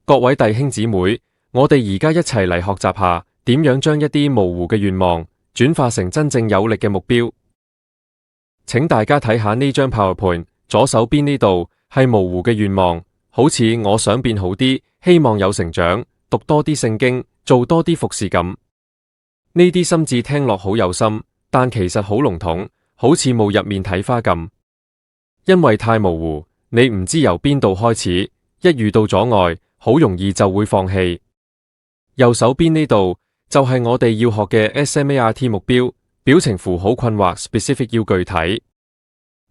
各位弟兄姊妹，我哋而家一齊嚟學習下點樣將一啲模糊嘅願望轉化成真正有力嘅目標。請大家睇下呢張 PowerPoint， 左手邊呢度係模糊嘅願望，好似我想變好啲，希望有成長，讀多啲聖經，做多啲服侍咁。呢啲心智聽落好有心，但其實好籠統，好似霧入面睇花咁。因為太模糊，你唔知由邊度開始，一遇到阻礙，好容易就會放棄。右手邊呢度就係我哋要學嘅 SMART 目標，表情符號困惑 specific 要具體。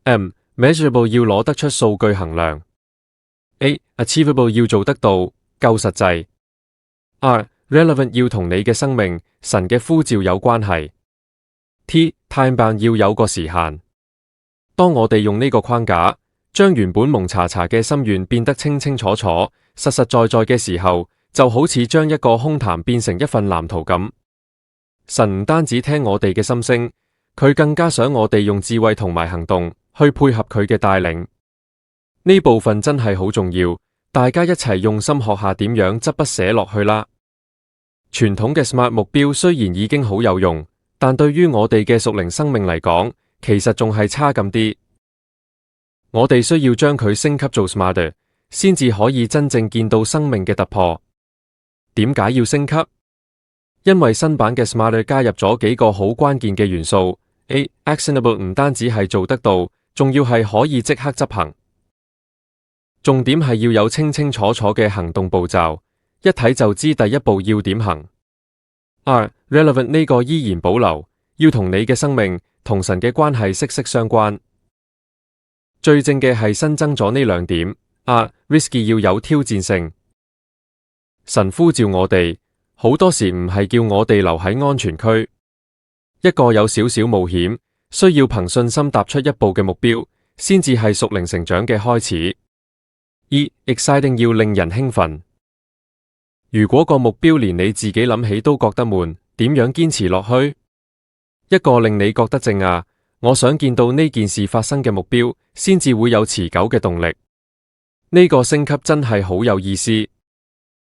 M measurable 要攞得出數據衡量。A achievable 要做得到，夠實際。R relevant 要同你嘅生命、神嘅呼召有關係。T time bound 要有個時限。當我哋用呢個框架，將原本蒙查查嘅心願變得清清楚楚、實實在在嘅時候，就好似將一個空談變成一份藍圖咁。神唔單止聽我哋嘅心聲，佢更加想我哋用智慧同埋行動去配合佢嘅帶領。呢部分真係好重要，大家一齊用心學下點樣執筆寫落去啦。傳統嘅 SMART 目標雖然已經好有用，但對於我哋嘅屬靈生命嚟講，其實仲係差咁啲。我哋需要將佢升級做 SMARTer， 先至可以真正見到生命嘅突破。點解要升級？因為新版嘅 SMARTer 加入咗幾個好關鍵嘅元素。A actionable 唔單止係做得到，仲要係可以即刻執行。重點係要有清清楚楚嘅行動步驟，一睇就知第一步要點行。R relevant 呢個依然保留，要同你嘅生命同神嘅關係息息相關。最正嘅係新增咗呢兩點。R risky 要有挑戰性。神呼召我哋，好多時唔係叫我哋留喺安全區。一個有少少冒險，需要憑信心踏出一步嘅目標，先至係屬靈成長嘅開始。E exciting 要令人興奮。如果個目標連你自己諗起都覺得悶，點樣堅持落去？一個令你覺得正啊，我想見到呢件事發生嘅目標，先至會有持久嘅動力。呢個升級真係好有意思，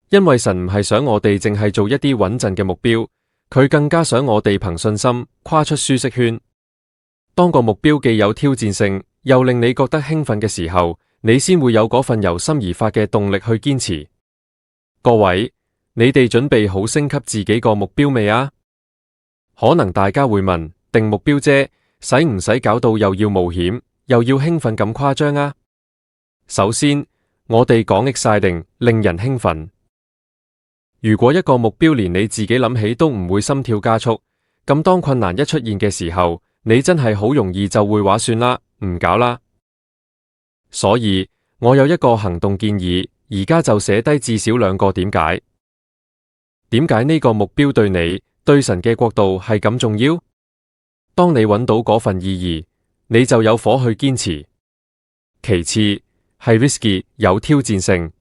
因為神唔係想我哋淨係做一啲穩陣嘅目標，佢更加想我哋憑信心跨出舒適圈。當個目標既有挑戰性，又令你覺得興奮嘅時候，你先會有嗰份由心而發嘅動力去堅持。各位，你哋準備好升級自己個目標未啊？可能大家會問，定目標啫，使唔使搞到又要冒險，又要興奮咁誇張啊？首先，我哋講 exciting， 令人興奮。如果一個目標連你自己諗起都唔會心跳加速，咁當困難一出現嘅時候，你真係好容易就會話算啦，唔搞啦。所以，我有一個行動建議，而家就寫低至少2個點解。點解呢個目標對你、對神嘅國度係咁重要？當你揾到嗰份意義，你就有火去堅持。其次係 risky， 有挑戰性。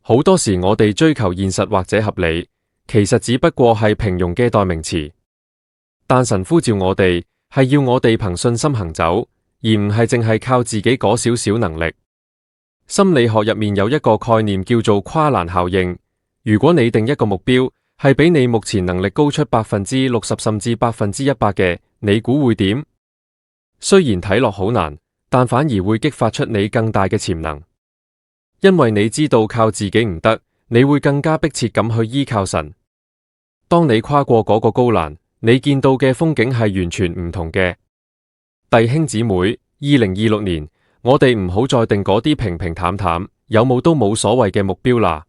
好多時我哋追求現實或者合理，其實只不過係平庸嘅代名詞。但神呼召我哋，係要我哋憑信心行走，而唔係淨係靠自己嗰少少能力。心理學入面有一個概念叫做跨欄效應。如果你定一個目標，係比你目前能力高出60%甚至100%嘅，你估會點？雖然睇落好難，但反而會激發出你更大嘅潛能。因為你知道靠自己唔得，你會更加迫切咁去依靠神。當你跨過嗰個高欄，你見到嘅風景係完全唔同嘅。弟兄姊妹，2026年，我哋唔好再定嗰啲平平淡淡，有冇都冇所謂嘅目標啦。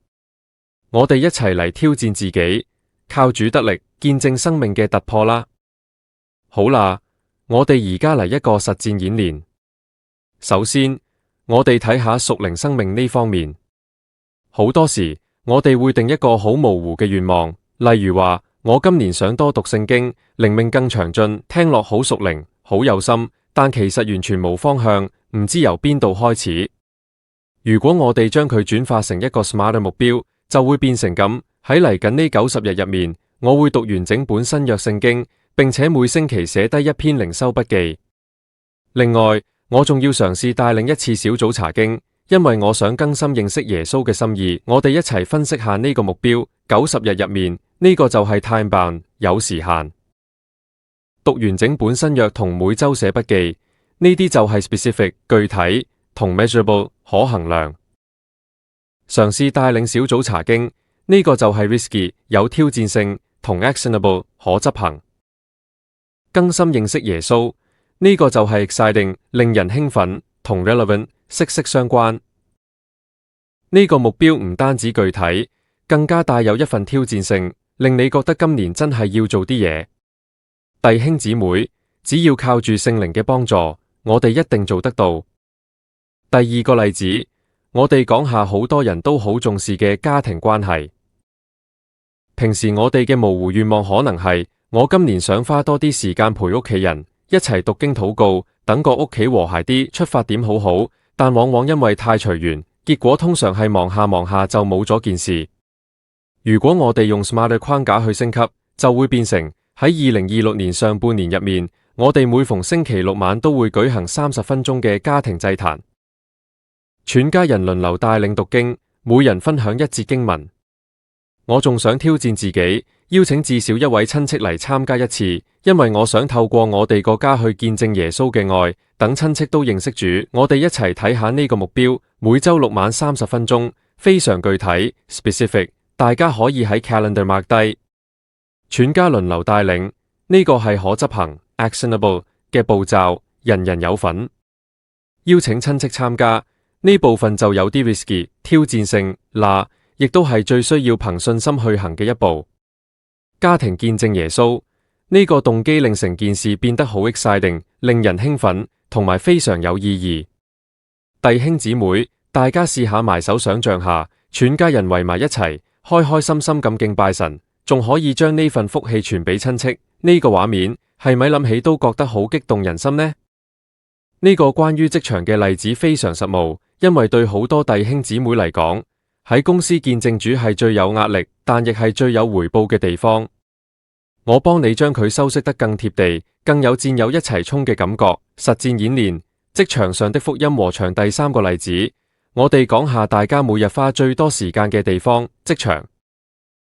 我哋一齊嚟挑戰自己，靠主得力，見證生命嘅突破啦。好啦，我哋而家嚟一個實戰演練。首先，我哋睇下屬靈生命呢方面。好多時，我哋會定一個好模糊嘅願望，例如話，我今年想多讀聖經，靈命更詳盡，聽落好屬靈，好有心，但其實完全冇方向，唔知由邊度開始。如果我哋將佢轉化成一個 SMART 目標，就會變成咁，喺嚟緊呢90日入面，我會讀完整本新約聖經，並且每星期寫低1篇靈修筆記。另外，我仲要嘗試帶領1次小組查經，因為我想更深認識耶穌嘅心意。我哋一齊分析下呢個目標。90日入面，呢個就係 time bound 有時限。讀完整本新約同每周寫筆記，呢啲就係 specific 具體同 measurable 可衡量。嘗試帶領小組查經，呢個就係 risky 有挑戰性同 actionable 可執行。更深認識耶穌，呢個就係 exciting 令人興奮同 relevant 息息相關。呢個目標唔單止具體，更加帶有一份挑戰性，令你覺得今年真係要做啲嘢。弟兄姊妹，只要靠住聖靈嘅幫助，我哋一定做得到。第二個例子，我哋講下好多人都好重視嘅家庭關係。平時我哋嘅模糊願望可能係，我今年想花多啲時間陪屋企人，一齊讀經禱告，等個屋企和諧啲，出發點好好，但往往因為太隨緣，結果通常係忙下就冇咗件事。如果我哋用 SMART 框架去升級，就會變成喺2026年上半年入面，我哋每逢星期六晚都會舉行30分鐘嘅家庭祭壇，全家人輪流帶領讀經，每人分享一節經文。我仲想挑戰自己，邀請至少一位親戚嚟參加一次，因為我想透過我哋個家去見證耶穌嘅愛，等親戚都認識主。我哋一齊睇下呢個目標，每周六晚30分鐘，非常具體 specific， 大家可以喺 calendar mark 低。全家輪流帶領，呢個係可執行 actionable 嘅步驟，人人有份。邀請親戚參加，呢部分就有啲 risky 挑戰性啦，亦都係最需要憑信心去行嘅一步。家庭見證耶穌，呢個動機令成件事變得好 exciting， 令人興奮，同埋非常有意義。弟兄姊妹，大家試下埋手想象下，全家人圍埋一齊，開開心心咁敬拜神，仲可以將呢份福氣傳俾親戚，呢個畫面係咪諗起都覺得好激動人心呢？呢個關於職場嘅例子非常實務，因為對好多弟兄姊妹嚟講，喺公司見證主係最有壓力，但亦係最有回報嘅地方。我幫你將佢修飾得更貼地，更有戰友一齊衝嘅感覺。實戰演練，職場上的福音禾場。第三個例子，我哋講下大家每日花最多時間嘅地方，職場。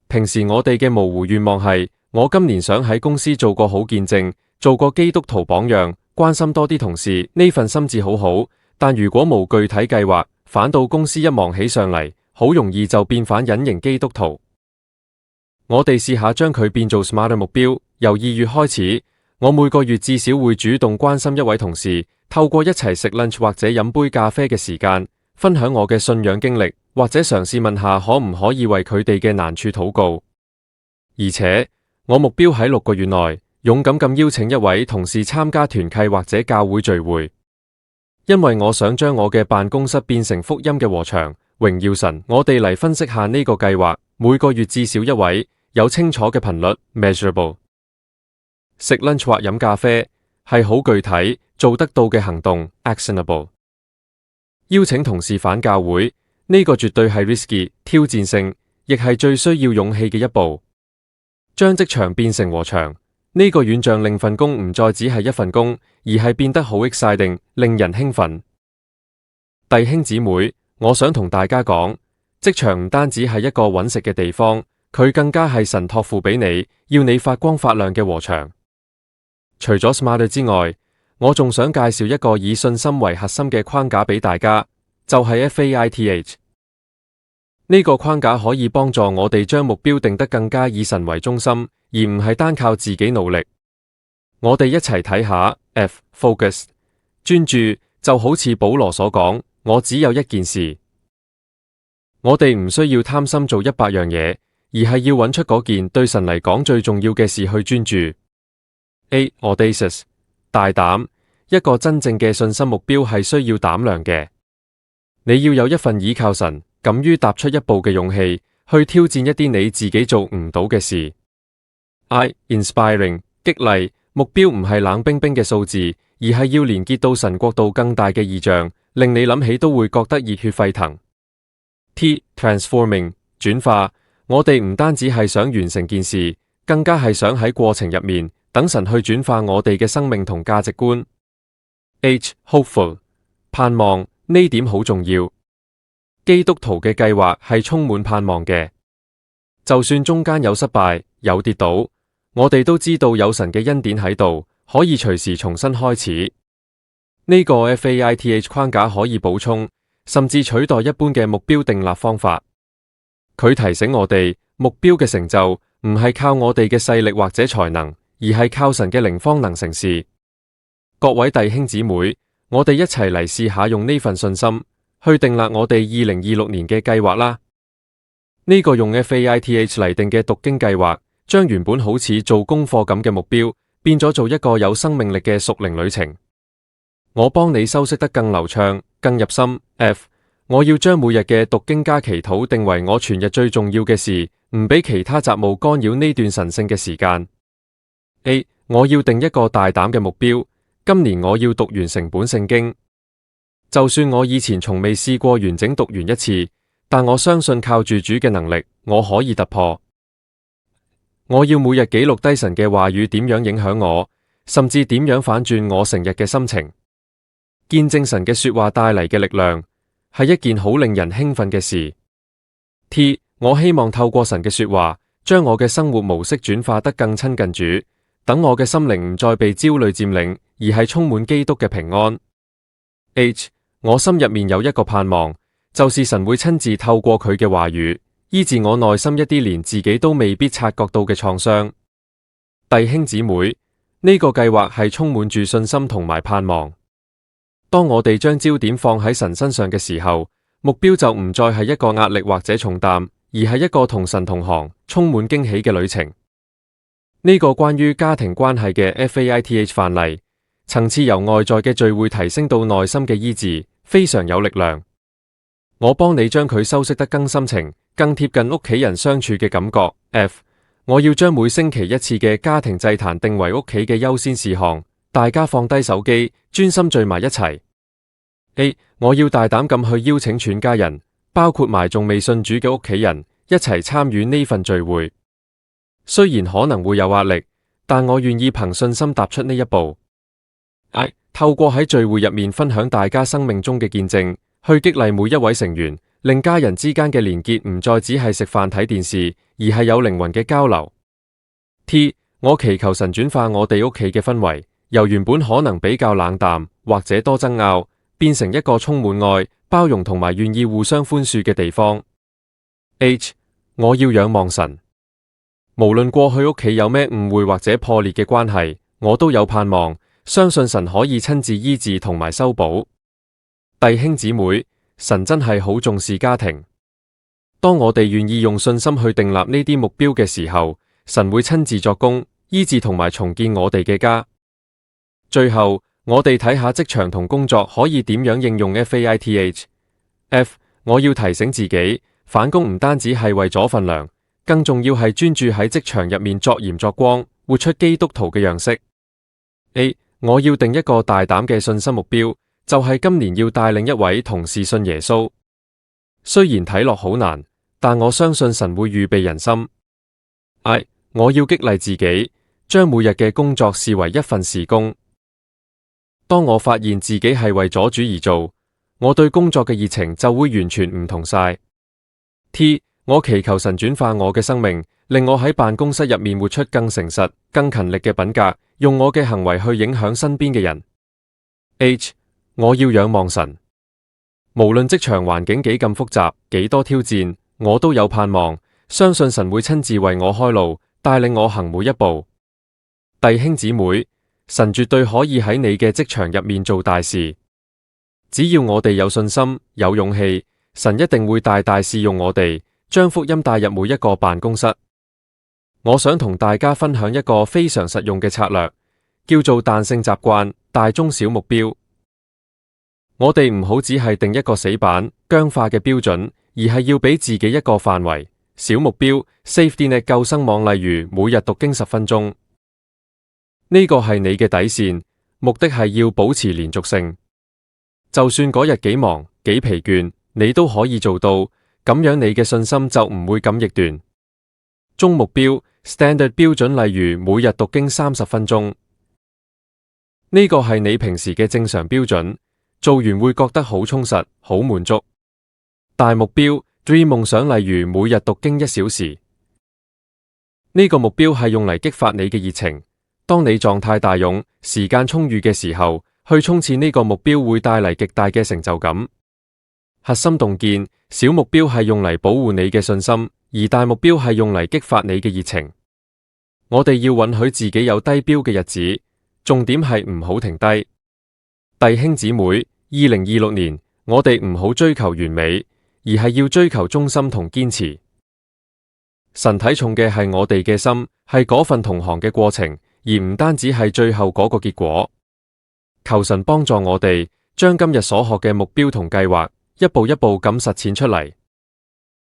平時我哋嘅模糊願望係，我今年想喺公司做個好見證，做個基督徒榜樣，關心多啲同事，呢份心志好好。但如果無具體計劃，反到公司一忙起上嚟，好容易就變反隱形基督徒。我哋試下將佢變做 SMART 目標。由2月開始，我每個月至少會主動關心一位同事，透過一齊食 lunch 或者飲杯咖啡嘅時間，分享我嘅信仰經歷，或者嘗試問下可唔可以為佢哋嘅難處禱告。而且我目標喺6個月內，勇敢咁邀請一位同事參加團契或者教會聚會，因為我想將我嘅辦公室變成福音嘅禾場。榮耀神，我哋嚟分析下呢個計劃，每個月至少一位，有清楚嘅頻率 measurable。 食 lunch 或飲咖啡係好具體做得到嘅行動 actionable。 邀請同事返教會，呢個絕對係 risky 挑戰性，亦係最需要勇氣嘅一步。將職場變成禾場，呢個遠像令份工唔再只係一份工，而係變得好 exciting， 令人興奮。弟兄姊妹，我想同大家講，職場唔單止係一個揾食嘅地方，佢更加係神託付俾你，要你發光發亮嘅禾場。除咗 SMART 之外，我仲想介紹一個以信心為核心嘅框架俾大家，就係 FAITH。呢個框架可以幫助我哋將目標定得更加以神為中心，而唔係單靠自己努力。我哋一齊睇下 F，Focus， 專注，就好似保羅所講，我只有一件事。我哋唔需要貪心做100樣嘢，而係要揾出嗰件對神嚟講最重要嘅事去專注。Audacious， 大膽。一個真正嘅信心目標係需要膽量嘅，你要有一份倚靠神，敢於踏出一步嘅勇氣，去挑戰一啲你自己做唔到嘅事。Inspiring， 激勵。目標唔係冷冰冰嘅數字，而係要連結到神國度更大嘅異象，令你諗起都會覺得熱血沸騰。Transforming， 轉化。我哋唔單止係想完成件事，更加係想喺過程入面等神去轉化我哋嘅生命同價值觀。Hopeful， 盼望。呢點好重要。基督徒嘅計劃係充滿盼望嘅，就算中間有失敗、有跌倒，我哋都知道有神嘅恩典喺度，可以隨時重新開始。呢個 FAITH 框架可以補充，甚至取代一般嘅目標訂立方法。佢提醒我哋，目標嘅成就唔係靠我哋嘅勢力或者才能，而係靠神嘅靈方能成事。各位弟兄姊妹，我哋一齊嚟試下用呢份信心去訂立我哋2026年嘅計劃啦。呢個用 FAITH 嚟定嘅讀經計劃，將原本好似做功課咁嘅目標，變咗做一個有生命力嘅屬靈旅程。我幫你修飾得更流暢、更入心。F， 我要將每日嘅讀經加祈禱定為我全日最重要嘅事，唔俾其他雜務干擾呢段神聖嘅時間。A， 我要定一個大膽嘅目標，今年我要讀完成本聖經。就算我以前從未試過完整讀完一次，但我相信靠住主嘅能力，我可以突破。我要每日記錄低神嘅話語點樣影響我，甚至點樣反轉我成日嘅心情。見證神嘅說話帶嚟嘅力量，係一件好令人興奮嘅事。T， 我希望透過神嘅說話，將我嘅生活模式轉化得更親近主，等我嘅心靈唔再被焦慮佔領，而係充滿基督嘅平安。H， 我心入面有一個盼望，就是神會親自透過佢嘅話語，醫治我內心一啲連自己都未必察覺到嘅創傷。弟兄姊妹，呢個計劃係充滿住信心同埋盼望。當我哋將焦點放喺神身上嘅時候，目標就唔再係一個壓力或者重擔，而係一個同神同行、充滿驚喜嘅旅程。呢個關於家庭關係嘅 FAITH 範例，層次由外在嘅聚會提升到內心嘅醫治，非常有力量。我幫你將佢修飾得更深情、更貼近屋企人相處嘅感覺。F， 我要將每星期一次嘅家庭祭壇定為屋企嘅優先事項。大家放低手機，專心聚埋一齊。A， 我要大膽咁去邀請全家人，包括埋仲未信主嘅屋企人，一齊參與呢份聚會。雖然可能會有壓力，但我願意憑信心踏出呢一步。I， 透過喺聚會入面分享大家生命中嘅見證，去激勵每一位成員，令家人之間嘅連結唔再只係食飯睇電視，而係有靈魂嘅交流。T， 我祈求神轉化我哋屋企嘅氛圍，由原本可能比較冷淡或者多爭拗，變成一個充滿愛、包容同埋願意互相寬恕嘅地方。H， 我要仰望神，無論過去屋企有咩誤會或者破裂嘅關係，我都有盼望，相信神可以親自醫治同埋修補。弟兄姊妹，神真係好重視家庭。當我哋願意用信心去訂立呢啲目標嘅時候，神會親自作工，醫治同埋重建我哋嘅家。最後，我哋睇下職場同工作可以點樣應用 FAITH。F， 我要提醒自己，返工唔單止係為咗份糧，更重要係專注喺職場入面作鹽作光，活出基督徒嘅樣式。A， 我要定一個大膽嘅信心目標，就係今年要帶領一位同事信耶穌。雖然睇落好難，但我相信神會預備人心。I， 我要激勵自己，將每日嘅工作視為一份事工。當我發現自己係為咗主而做，我對工作嘅熱情就會完全唔同晒。T， 我祈求神轉化我嘅生命，令我喺辦公室入面活出更誠實、更勤力嘅品格，用我嘅行為去影響身邊嘅人。H， 我要仰望神，無論職場環境幾咁複雜、幾多挑戰，我都有盼望，相信神會親自為我開路，帶領我行每一步。弟兄姊妹，神絕對可以喺你嘅職場入面做大事，只要我哋有信心、有勇氣，神一定會大大使用我哋，將福音帶入每一個辦公室。我想同大家分享一個非常實用嘅策略，叫做彈性習慣，大中小目標。我哋唔好只係定一個死板、僵化嘅標準，而係要俾自己一個範圍、小目標 ，safety net 救生網，例如每日讀經10分鐘。呢個係你嘅底線，目的係要保持連續性。就算嗰日幾忙幾疲倦，你都可以做到，咁樣你嘅信心就唔會咁逆斷。中目標 standard 標準，例如每日讀經30分鐘。呢個係你平時嘅正常標準，做完會覺得好充實、好滿足。大目標 Dream 夢想，例如每日讀經1小時。呢個目標係用嚟激發你嘅熱情。當你狀態大勇、時間充裕嘅時候，去衝刺呢個目標會帶嚟極大嘅成就感。核心洞見，小目標係用嚟保護你嘅信心，而大目標係用嚟激發你嘅熱情。我哋要允許自己有低標嘅日子，重點係唔好停低。弟兄姊妹，2026年，我哋唔好追求完美，而係要追求忠心同堅持。神睇重嘅係我哋嘅心，係嗰份同行嘅過程，而唔單止係最後嗰個結果。求神幫助我哋，將今日所學嘅目標同計劃，一步一步咁實踐出嚟。